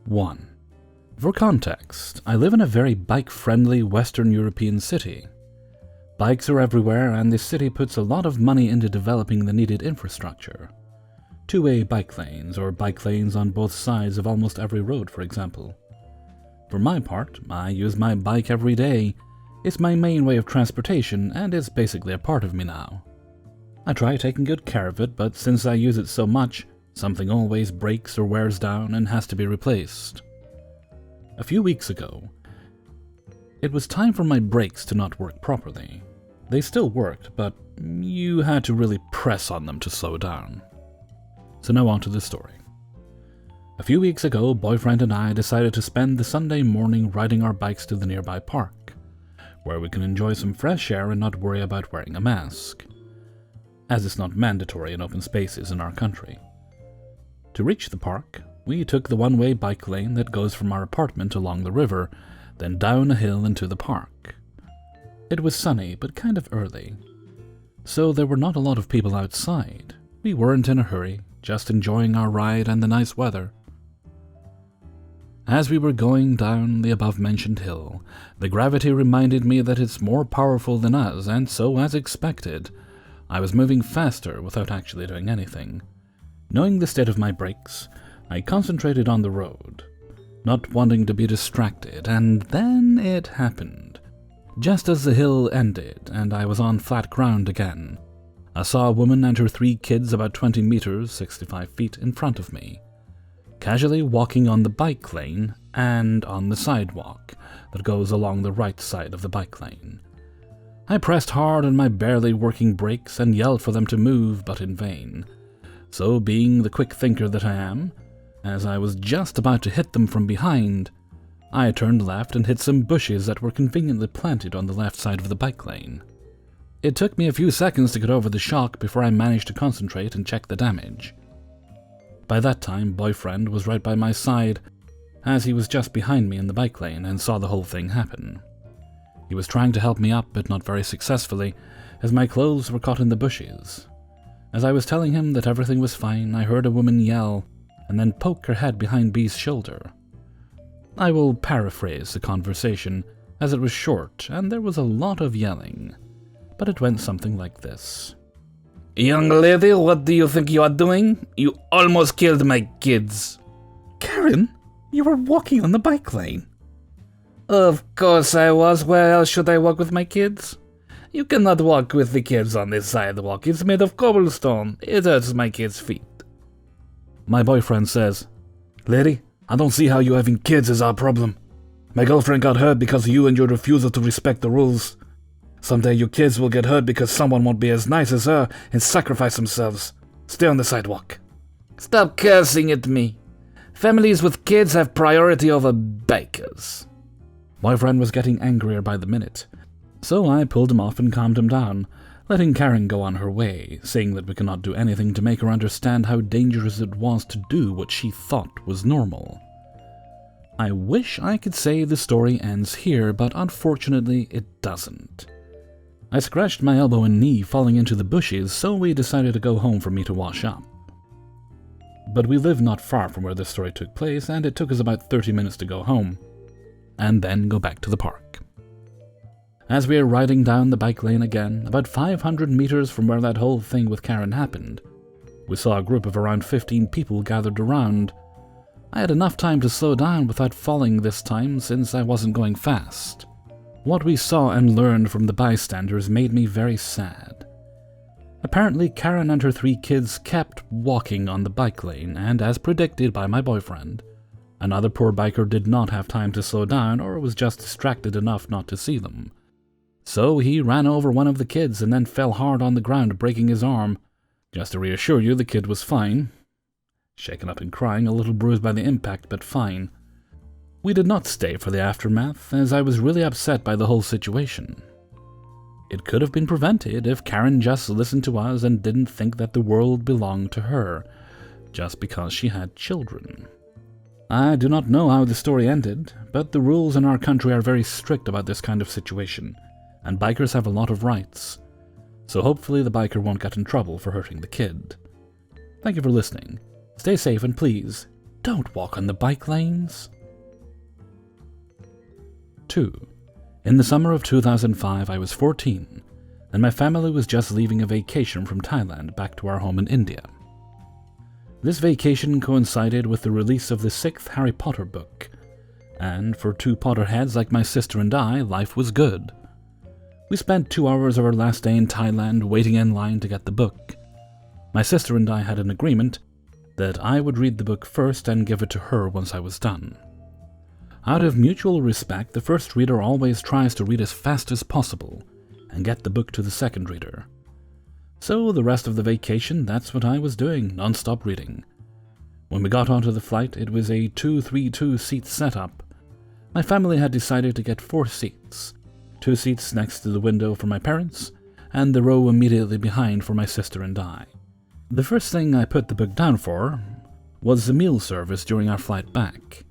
1. For context, I live in a very bike-friendly Western European city. Bikes are everywhere, and the city puts a lot of money into developing the needed infrastructure. Two-way bike lanes, or bike lanes on both sides of almost every road, for example. For my part, I use my bike every day. It's my main way of transportation, and it's basically a part of me now. I try taking good care of it, but since I use it so much, something always breaks or wears down and has to be replaced. A few weeks ago, it was time for my brakes to not work properly. They still worked, but you had to really press on them to slow down. So now on to the story. A few weeks ago, boyfriend and I decided to spend the Sunday morning riding our bikes to the nearby park, where we can enjoy some fresh air and not worry about wearing a mask, as it's not mandatory in open spaces in our country. To reach the park, we took the one-way bike lane that goes from our apartment along the river, then down a hill into the park. It was sunny, but kind of early, so there were not a lot of people outside. We weren't in a hurry, just enjoying our ride and the nice weather. As we were going down the above-mentioned hill, the gravity reminded me that it's more powerful than us, and so, as expected, I was moving faster without actually doing anything. Knowing the state of my brakes, I concentrated on the road, not wanting to be distracted, and then it happened. Just as the hill ended and I was on flat ground again, I saw a woman and her 3 kids about 20 meters, 65 feet, in front of me, casually walking on the bike lane and on the sidewalk that goes along the right side of the bike lane. I pressed hard on my barely working brakes and yelled for them to move, but in vain. So, being the quick thinker that I am, as I was just about to hit them from behind, I turned left and hit some bushes that were conveniently planted on the left side of the bike lane. It took me a few seconds to get over the shock before I managed to concentrate and check the damage. By that time, boyfriend was right by my side, as he was just behind me in the bike lane and saw the whole thing happen. He was trying to help me up, but not very successfully, as my clothes were caught in the bushes. As I was telling him that everything was fine, I heard a woman yell, and then poke her head behind B's shoulder. I will paraphrase the conversation, as it was short, and there was a lot of yelling, but it went something like this. "Young lady, what do you think you are doing? You almost killed my kids." "Karen, you were walking on the bike lane." "Of course I was. Where else should I walk with my kids? You cannot walk with the kids on this sidewalk. It's made of cobblestone. It hurts my kids' feet." My boyfriend says, "Lady, I don't see how you having kids is our problem. My girlfriend got hurt because of you and your refusal to respect the rules. Someday your kids will get hurt because someone won't be as nice as her and sacrifice themselves. Stay on the sidewalk." "Stop cursing at me. Families with kids have priority over bikers." Boyfriend was getting angrier by the minute, so I pulled him off and calmed him down, letting Karen go on her way, saying that we could not do anything to make her understand how dangerous it was to do what she thought was normal. I wish I could say the story ends here, but unfortunately it doesn't. I scratched my elbow and knee falling into the bushes, so we decided to go home for me to wash up. But we live not far from where this story took place, and it took us about 30 minutes to go home, and then go back to the park. As we were riding down the bike lane again, about 500 meters from where that whole thing with Karen happened, we saw a group of around 15 people gathered around. I had enough time to slow down without falling this time, since I wasn't going fast. What we saw and learned from the bystanders made me very sad. Apparently, Karen and her 3 kids kept walking on the bike lane, and as predicted by my boyfriend, another poor biker did not have time to slow down or was just distracted enough not to see them. So he ran over one of the kids and then fell hard on the ground, breaking his arm. Just to reassure you, the kid was fine. Shaken up and crying, a little bruised by the impact, but fine. We did not stay for the aftermath, as I was really upset by the whole situation. It could have been prevented if Karen just listened to us and didn't think that the world belonged to her, just because she had children. I do not know how the story ended, but the rules in our country are very strict about this kind of situation, and bikers have a lot of rights, so hopefully the biker won't get in trouble for hurting the kid. Thank you for listening. Stay safe and please, Don't walk on the bike lanes. 2. In the summer of 2005, I was 14, and my family was just leaving a vacation from Thailand back to our home in India. This vacation coincided with the release of the 6th Harry Potter book, and for 2 Potterheads like my sister and I, life was good. We spent 2 hours of our last day in Thailand waiting in line to get the book. My sister and I had an agreement that I would read the book first and give it to her once I was done. Out of mutual respect, the first reader always tries to read as fast as possible and get the book to the second reader. So the rest of the vacation, that's what I was doing, non-stop reading. When we got onto the flight, it was a 2-3-2 seat setup. My family had decided to get 4 seats, 2 seats next to the window for my parents, and the row immediately behind for my sister and I. The first thing I put the book down for was the meal service during our flight back.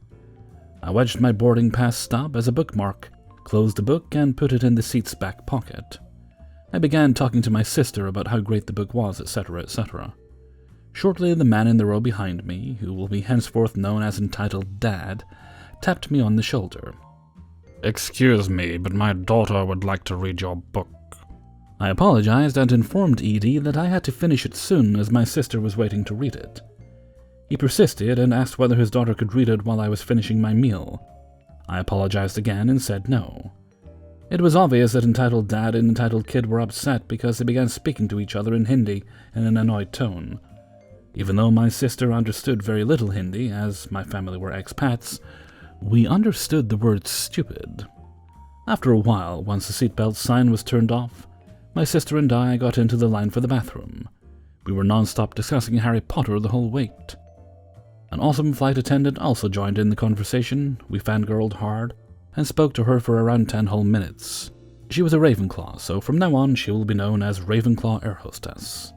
I wedged my boarding pass stub as a bookmark, closed the book, and put it in the seat's back pocket. I began talking to my sister about how great the book was, etc., etc. Shortly, the man in the row behind me, who will be henceforth known as entitled Dad, tapped me on the shoulder. "Excuse me, but my daughter would like to read your book." I apologized and informed Edie that I had to finish it soon as my sister was waiting to read it. He persisted and asked whether his daughter could read it while I was finishing my meal. I apologized again and said no. It was obvious that Entitled Dad and Entitled Kid were upset because they began speaking to each other in Hindi in an annoyed tone. Even though my sister understood very little Hindi, as my family were expats, we understood the word stupid. After a while, once the seatbelt sign was turned off, my sister and I got into the line for the bathroom. We were non-stop discussing Harry Potter the whole wait. An awesome flight attendant also joined in the conversation. We fangirled hard and spoke to her for around 10 whole minutes. She was a Ravenclaw, so from now on she will be known as Ravenclaw Air Hostess.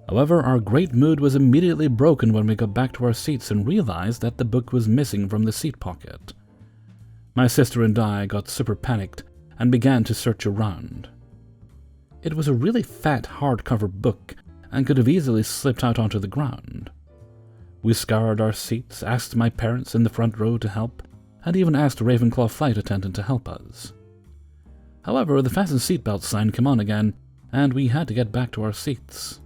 However, our great mood was immediately broken when we got back to our seats and realized that the book was missing from the seat pocket. My sister and I got super panicked and began to search around. It was a really fat hardcover book and could have easily slipped out onto the ground. We scoured our seats, asked my parents in the front row to help, and even asked a Ravenclaw flight attendant to help us. However, the fasten seatbelt sign came on again, and we had to get back to our seats.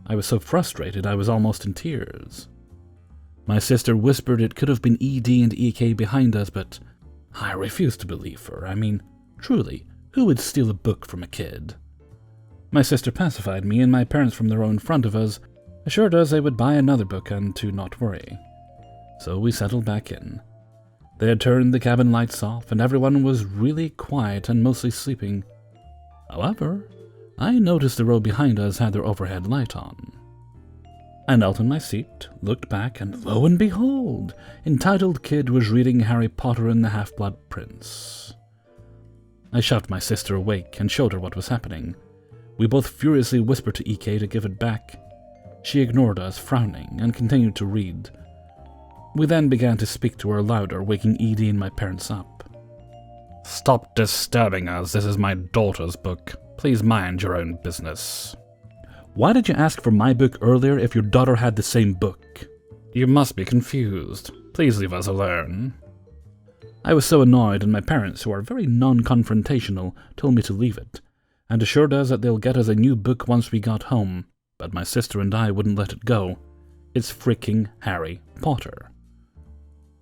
I was so frustrated I was almost in tears. My sister whispered it could have been ED and EK behind us, but I refused to believe her. I mean, truly, who would steal a book from a kid? My sister pacified me, and my parents from the row in front of us assured us they would buy another book and to not worry. So we settled back in. They had turned the cabin lights off, and everyone was really quiet and mostly sleeping. However, I noticed the row behind us had their overhead light on. I knelt in my seat, looked back, and lo and behold, Entitled Kid was reading Harry Potter and the Half-Blood Prince. I shoved my sister awake and showed her what was happening. We both furiously whispered to EK to give it back. She ignored us, frowning, and continued to read. We then began to speak to her louder, waking Edie and my parents up. "Stop disturbing us, this is my daughter's book. Please mind your own business." "Why did you ask for my book earlier if your daughter had the same book?" "You must be confused. Please leave us alone." I was so annoyed, and my parents, who are very non-confrontational, told me to leave it, and assured us that they'll get us a new book once we got home, but my sister and I wouldn't let it go. It's freaking Harry Potter.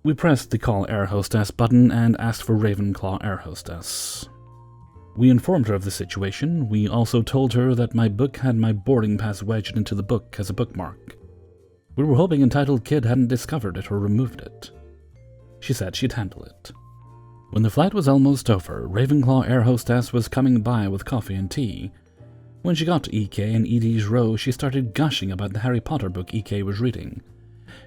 We pressed the Call Air Hostess button and asked for Ravenclaw Air Hostess. We informed her of the situation. We also told her that my book had my boarding pass wedged into the book as a bookmark. We were hoping Entitled Kid hadn't discovered it or removed it. She said she'd handle it. When the flight was almost over, Ravenclaw Air Hostess was coming by with coffee and tea. When she got to EK and Edie's row, she started gushing about the Harry Potter book EK was reading.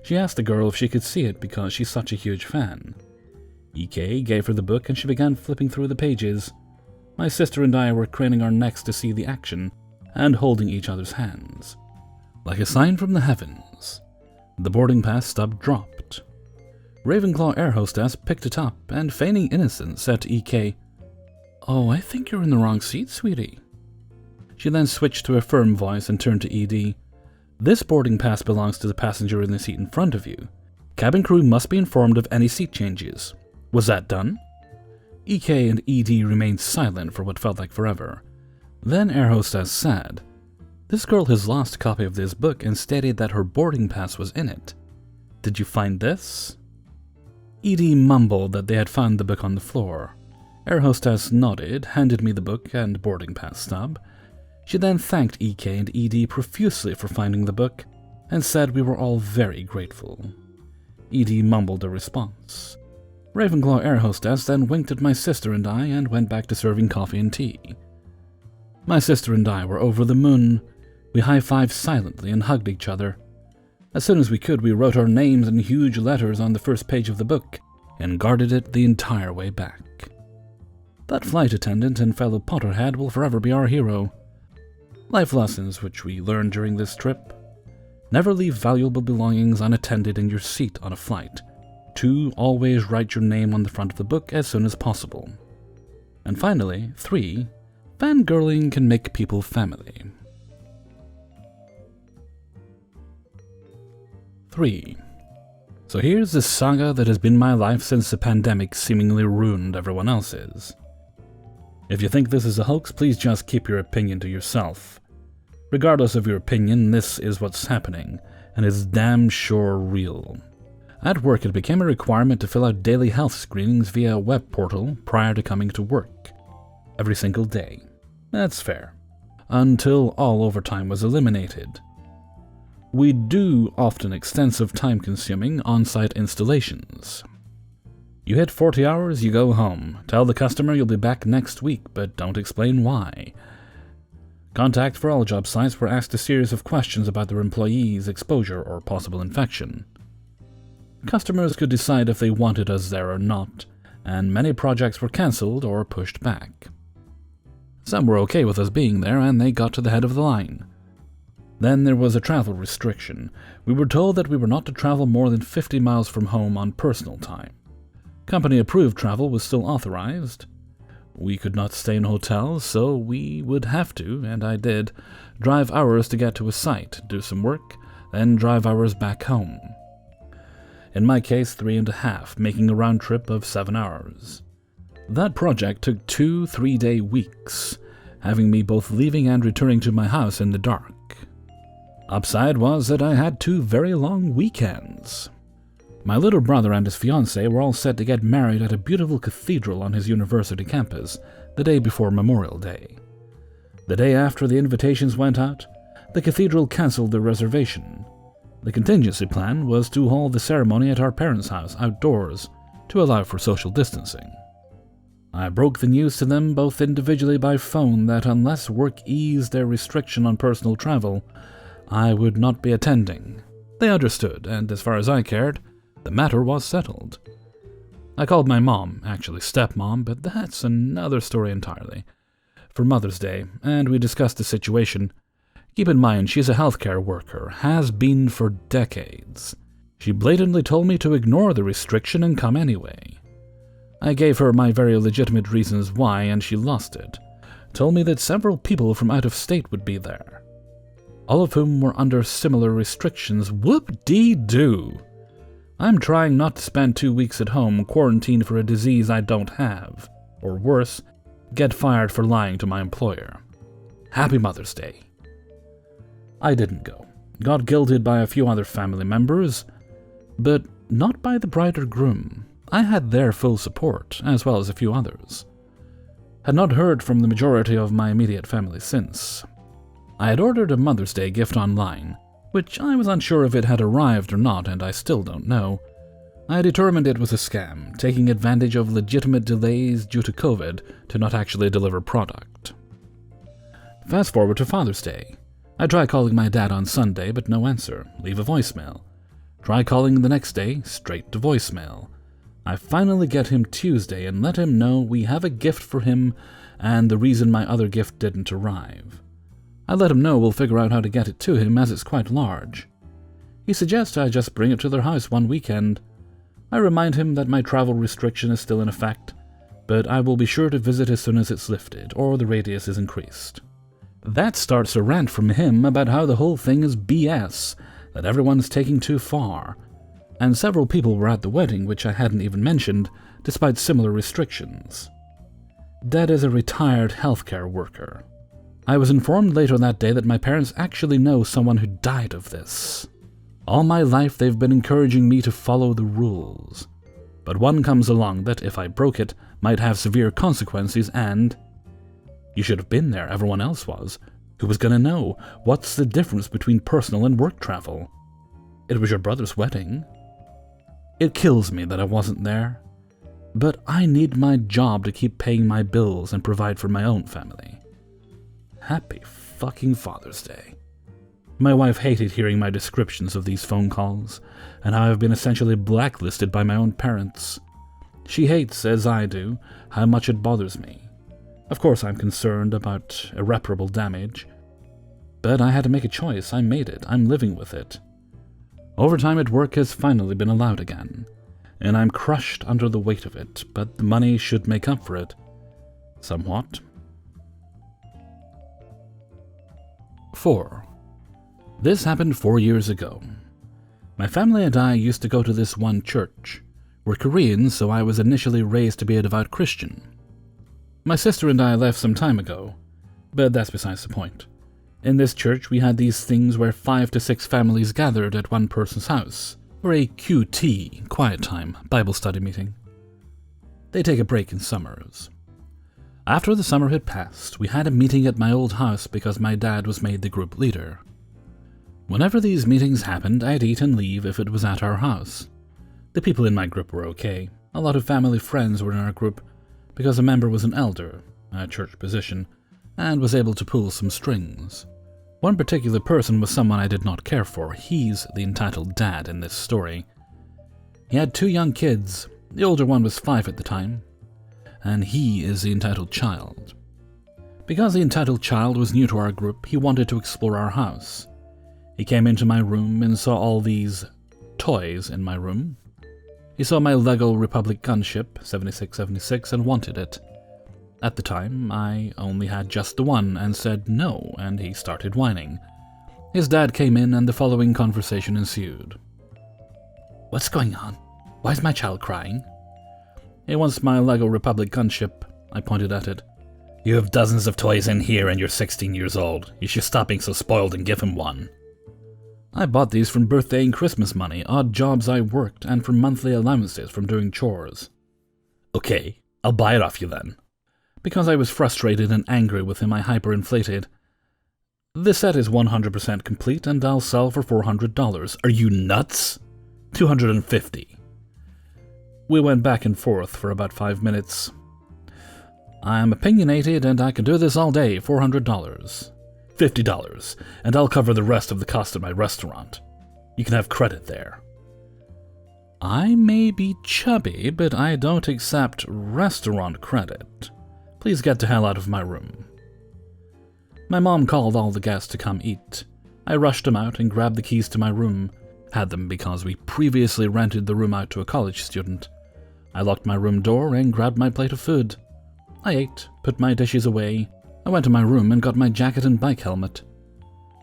She asked the girl if she could see it because she's such a huge fan. EK gave her the book and she began flipping through the pages. My sister and I were craning our necks to see the action and holding each other's hands. Like a sign from the heavens, the boarding pass stub dropped. Ravenclaw Air Hostess picked it up and, feigning innocence, said to EK, "Oh, I think you're in the wrong seat, sweetie." She then switched to a firm voice and turned to ED. "This boarding pass belongs to the passenger in the seat in front of you. Cabin crew must be informed of any seat changes. Was that done? EK and ED remained silent for what felt like forever. Then air hostess said, "This girl has lost a copy of this book and stated that her boarding pass was in it. Did you find this?" ED mumbled that they had found the book on the floor. Air hostess nodded, handed me the book and boarding pass stub. She then thanked EK and ED profusely for finding the book and said we were all very grateful. ED mumbled a response. Ravenclaw air hostess then winked at my sister and I and went back to serving coffee and tea. My sister and I were over the moon. We high-fived silently and hugged each other. As soon as we could, we wrote our names in huge letters on the first page of the book and guarded it the entire way back. That flight attendant and fellow Potterhead will forever be our hero. Life lessons which we learned during this trip. Never leave valuable belongings unattended in your seat on a flight. 2. Always write your name on the front of the book as soon as possible. And finally, 3. Fangirling can make people family. 3. So here's the saga that has been my life since the pandemic seemingly ruined everyone else's. If you think this is a hoax, please just keep your opinion to yourself. Regardless of your opinion, this is what's happening, and it's damn sure real. At work, it became a requirement to fill out daily health screenings via a web portal prior to coming to work. Every single day. That's fair. Until all overtime was eliminated. We do often extensive time-consuming on-site installations. You hit 40 hours, you go home. Tell the customer you'll be back next week, but don't explain why. Contacts for all job sites were asked a series of questions about their employees' exposure or possible infection. Customers could decide if they wanted us there or not, and many projects were cancelled or pushed back. Some were okay with us being there, and they got to the head of the line. Then there was a travel restriction. We were told that we were not to travel more than 50 miles from home on personal time. Company-approved travel was still authorized. We could not stay in hotels, so we would have to, and I did, drive hours to get to a site, do some work, then drive hours back home. In my case, 3.5, making a round trip of 7 hours. That project took 2 3-day weeks, having me both leaving and returning to my house in the dark. Upside was that I had 2 very long weekends. My little brother and his fiancée were all set to get married at a beautiful cathedral on his university campus the day before Memorial Day. The day after the invitations went out, the cathedral cancelled their reservation. The contingency plan was to hold the ceremony at our parents' house outdoors to allow for social distancing. I broke the news to them both individually by phone that unless work eased their restriction on personal travel, I would not be attending. They understood, and as far as I cared, the matter was settled. I called my mom, actually stepmom, but that's another story entirely, for Mother's Day, and we discussed the situation. Keep in mind, she's a healthcare worker, has been for decades. She blatantly told me to ignore the restriction and come anyway. I gave her my very legitimate reasons why, and she lost it. Told me that several people from out of state would be there, all of whom were under similar restrictions. Whoop-dee-doo! I'm trying not to spend 2 weeks at home quarantined for a disease I don't have, or worse, get fired for lying to my employer. Happy Mother's Day. I didn't go. Got guilted by a few other family members, but not by the bride or groom. I had their full support, as well as a few others. Had not heard from the majority of my immediate family since. I had ordered a Mother's Day gift online, which I was unsure if it had arrived or not, and I still don't know. I determined it was a scam, taking advantage of legitimate delays due to COVID to not actually deliver product. Fast forward to Father's Day. I try calling my dad on Sunday, but no answer. Leave a voicemail. Try calling the next day, straight to voicemail. I finally get him Tuesday and let him know we have a gift for him and the reason my other gift didn't arrive. I let him know we'll figure out how to get it to him as it's quite large. He suggests I just bring it to their house one weekend. I remind him that my travel restriction is still in effect, but I will be sure to visit as soon as it's lifted or the radius is increased. That starts a rant from him about how the whole thing is BS, that everyone's taking too far. and several people were at the wedding which I hadn't even mentioned, despite similar restrictions. Dead as a retired healthcare worker. I was informed later that day that my parents actually know someone who died of this. All my life they've been encouraging me to follow the rules. But one comes along that, if I broke it, might have severe consequences, and... You should have been there, everyone else was. Who was gonna know? What's the difference between personal and work travel? It was your brother's wedding. It kills me that I wasn't there. But I need my job to keep paying my bills and provide for my own family. Happy fucking Father's Day. My wife hated hearing my descriptions of these phone calls, and how I've been essentially blacklisted by my own parents. She hates, as I do, how much it bothers me. Of course I'm concerned about irreparable damage, but I had to make a choice. I made it. I'm living with it. Overtime at work has finally been allowed again, and I'm crushed under the weight of it, but the money should make up for it. Somewhat. 4. This happened 4 years ago. My family and I used to go to this one church. We're Koreans, so I was initially raised to be a devout Christian. My sister and I left some time ago, but that's besides the point. In this church, we had these things where 5 to 6 families gathered at one person's house for a QT, quiet time, Bible study meeting. They take a break in summers. After the summer had passed, we had a meeting at my old house because my dad was made the group leader. Whenever these meetings happened, I'd eat and leave if it was at our house. The people in my group were okay. A lot of family friends were in our group because a member was an elder, a church position, and was able to pull some strings. One particular person was someone I did not care for. He's the entitled dad in this story. He had 2 young kids. The older one was 5 at the time, and he is the entitled child. Because the entitled child was new to our group, he wanted to explore our house. He came into my room and saw all these toys in my room. He saw my Lego Republic gunship, 7676, and wanted it. At the time, I only had just the one and said no, and he started whining. His dad came in and the following conversation ensued. "What's going on? Why is my child crying?" "He wants my Lego Republic gunship," I pointed at it. "You have dozens of toys in here and you're 16 years old. You should stop being so spoiled and give him one." "I bought these from birthday and Christmas money, odd jobs I worked, and from monthly allowances from doing chores." "Okay, I'll buy it off you then." Because I was frustrated and angry with him, I hyperinflated. "This set is 100% complete and I'll sell for $400. Are you nuts? $250. We went back and forth for about 5 minutes. "I'm opinionated and I can do this all day, $400. $50, and I'll cover the rest of the cost of my restaurant. You can have credit there." "I may be chubby, but I don't accept restaurant credit. Please get the hell out of my room." My mom called all the guests to come eat. I rushed them out and grabbed the keys to my room. Had them because we previously rented the room out to a college student. I locked my room door and grabbed my plate of food. I ate, put my dishes away. I went to my room and got my jacket and bike helmet.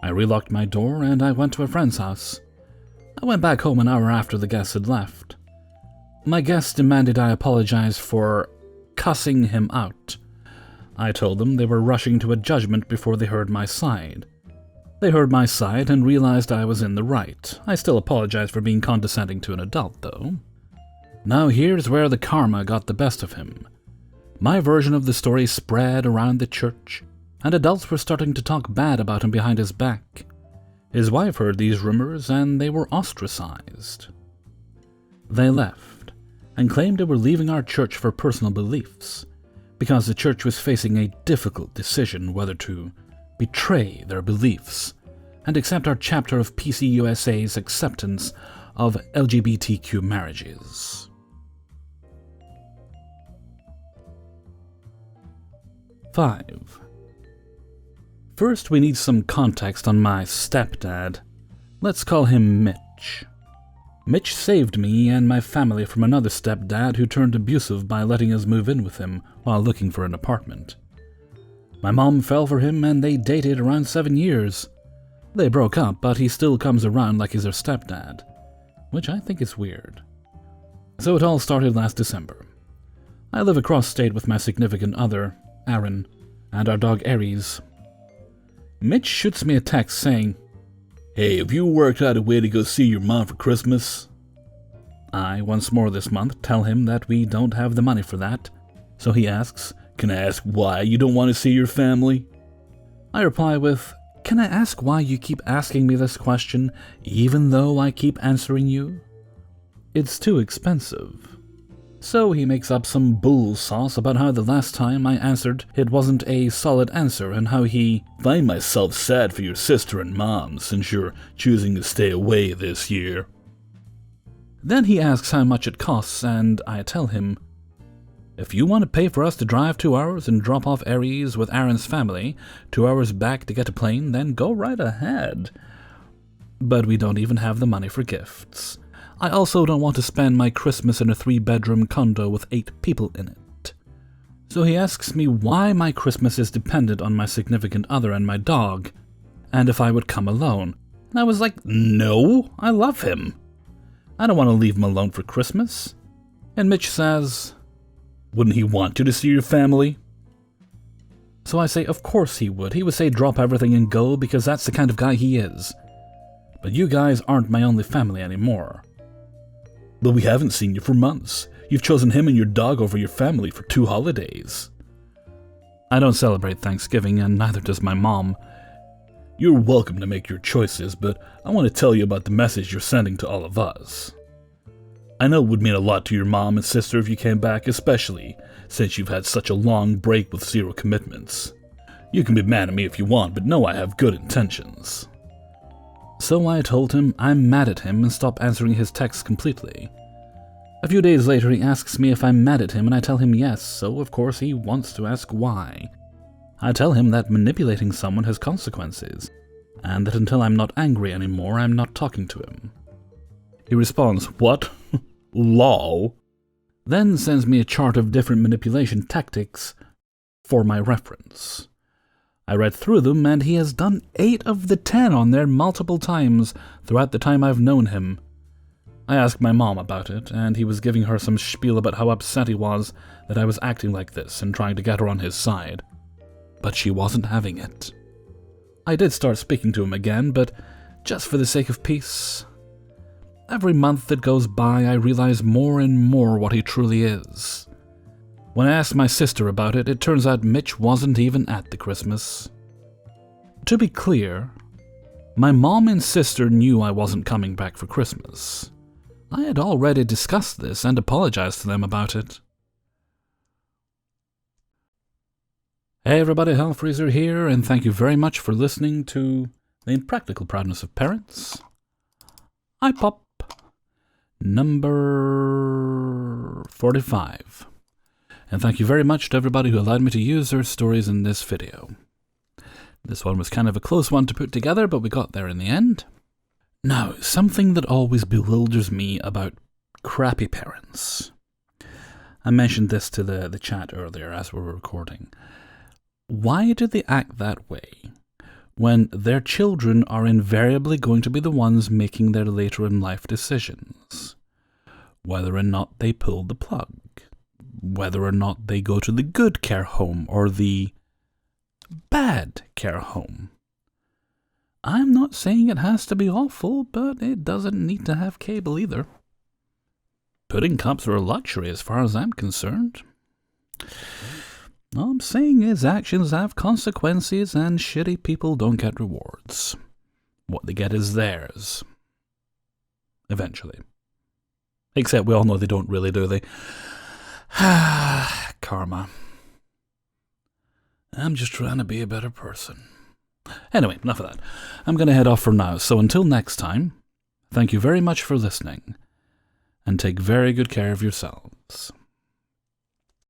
I relocked my door and I went to a friend's house. I went back home an hour after the guests had left. My guests demanded I apologize for cussing him out. I told them they were rushing to a judgment before they heard my side. They heard my side and realized I was in the right. I still apologize for being condescending to an adult, though. Now here's where the karma got the best of him. My version of the story spread around the church, and adults were starting to talk bad about him behind his back. His wife heard these rumors, and they were ostracized. They left, and claimed they were leaving our church for personal beliefs, because the church was facing a difficult decision whether to betray their beliefs and accept our chapter of PCUSA's acceptance of LGBTQ marriages. Five. First, we need some context on my stepdad. Let's call him Mitch. Mitch saved me and my family from another stepdad who turned abusive by letting us move in with him while looking for an apartment. My mom fell for him and they dated around 7 years. They broke up, but he still comes around like he's her stepdad. which I think is weird. So it all started last December. I live across state with my significant other, Aaron, and our dog Aries. Mitch shoots me a text saying, "Hey, have you worked out a way to go see your mom for Christmas?" I, once more this month, tell him that we don't have the money for that, so he asks, "Can I ask why you don't want to see your family?" I reply with, "Can I ask why you keep asking me this question, even though I keep answering you? It's too expensive." So he makes up some bull sauce about how the last time I answered it wasn't a solid answer and how he find myself sad for your sister and mom since you're choosing to stay away this year. Then he asks how much it costs, and I tell him, "If you want to pay for us to drive 2 hours and drop off Aries with Aaron's family, 2 hours back to get a plane, then go right ahead. But we don't even have the money for gifts. I also don't want to spend my Christmas in a 3-bedroom condo with 8 people in it." So he asks me why my Christmas is dependent on my significant other and my dog, and if I would come alone. And I was like, no, I love him. I don't want to leave him alone for Christmas. And Mitch says, "Wouldn't he want you to see your family?" So I say, of course he would. He would say drop everything and go because that's the kind of guy he is. But you guys aren't my only family anymore. "But we haven't seen you for months. You've chosen him and your dog over your family for 2 holidays." I don't celebrate Thanksgiving, and neither does my mom. "You're welcome to make your choices, but I want to tell you about the message you're sending to all of us. I know it would mean a lot to your mom and sister if you came back, especially since you've had such a long break with 0 commitments. You can be mad at me if you want, but know I have good intentions." So I told him I'm mad at him and stop answering his texts completely. A few days later he asks me if I'm mad at him and I tell him yes, so of course he wants to ask why. I tell him that manipulating someone has consequences, and that until I'm not angry anymore, I'm not talking to him. He responds, "What? Lol?" Then sends me a chart of different manipulation tactics for my reference. I read through them, and he has done 8 of the 10 on there multiple times throughout the time I've known him. I asked my mom about it, and he was giving her some spiel about how upset he was that I was acting like this and trying to get her on his side. But she wasn't having it. I did start speaking to him again, but just for the sake of peace. Every month that goes by, I realize more and more what he truly is. When I asked my sister about it, it turns out Mitch wasn't even at the Christmas. To be clear, my mom and sister knew I wasn't coming back for Christmas. I had already discussed this and apologized to them about it. Hey everybody, Hellfreezer here, and thank you very much for listening to the Impractical Proudness of Parents. iPop number 45. And thank you very much to everybody who allowed me to use their stories in this video. This one was kind of a close one to put together, but we got there in the end. Now, something that always bewilders me about crappy parents. I mentioned this to the chat earlier as we were recording. Why do they act that way when their children are invariably going to be the ones making their later in life decisions? Whether or not they pull the plug. Whether or not they go to the good care home or the bad care home. I'm not saying it has to be awful, but it doesn't need to have cable either. Pudding cups are a luxury as far as I'm concerned. All I'm saying is actions have consequences and shitty people don't get rewards. What they get is theirs. Eventually. Except we all know they don't really, do they? Karma. I'm just trying to be a better person. Anyway, enough of that. I'm going to head off for now, so until next time, thank you very much for listening, and take very good care of yourselves.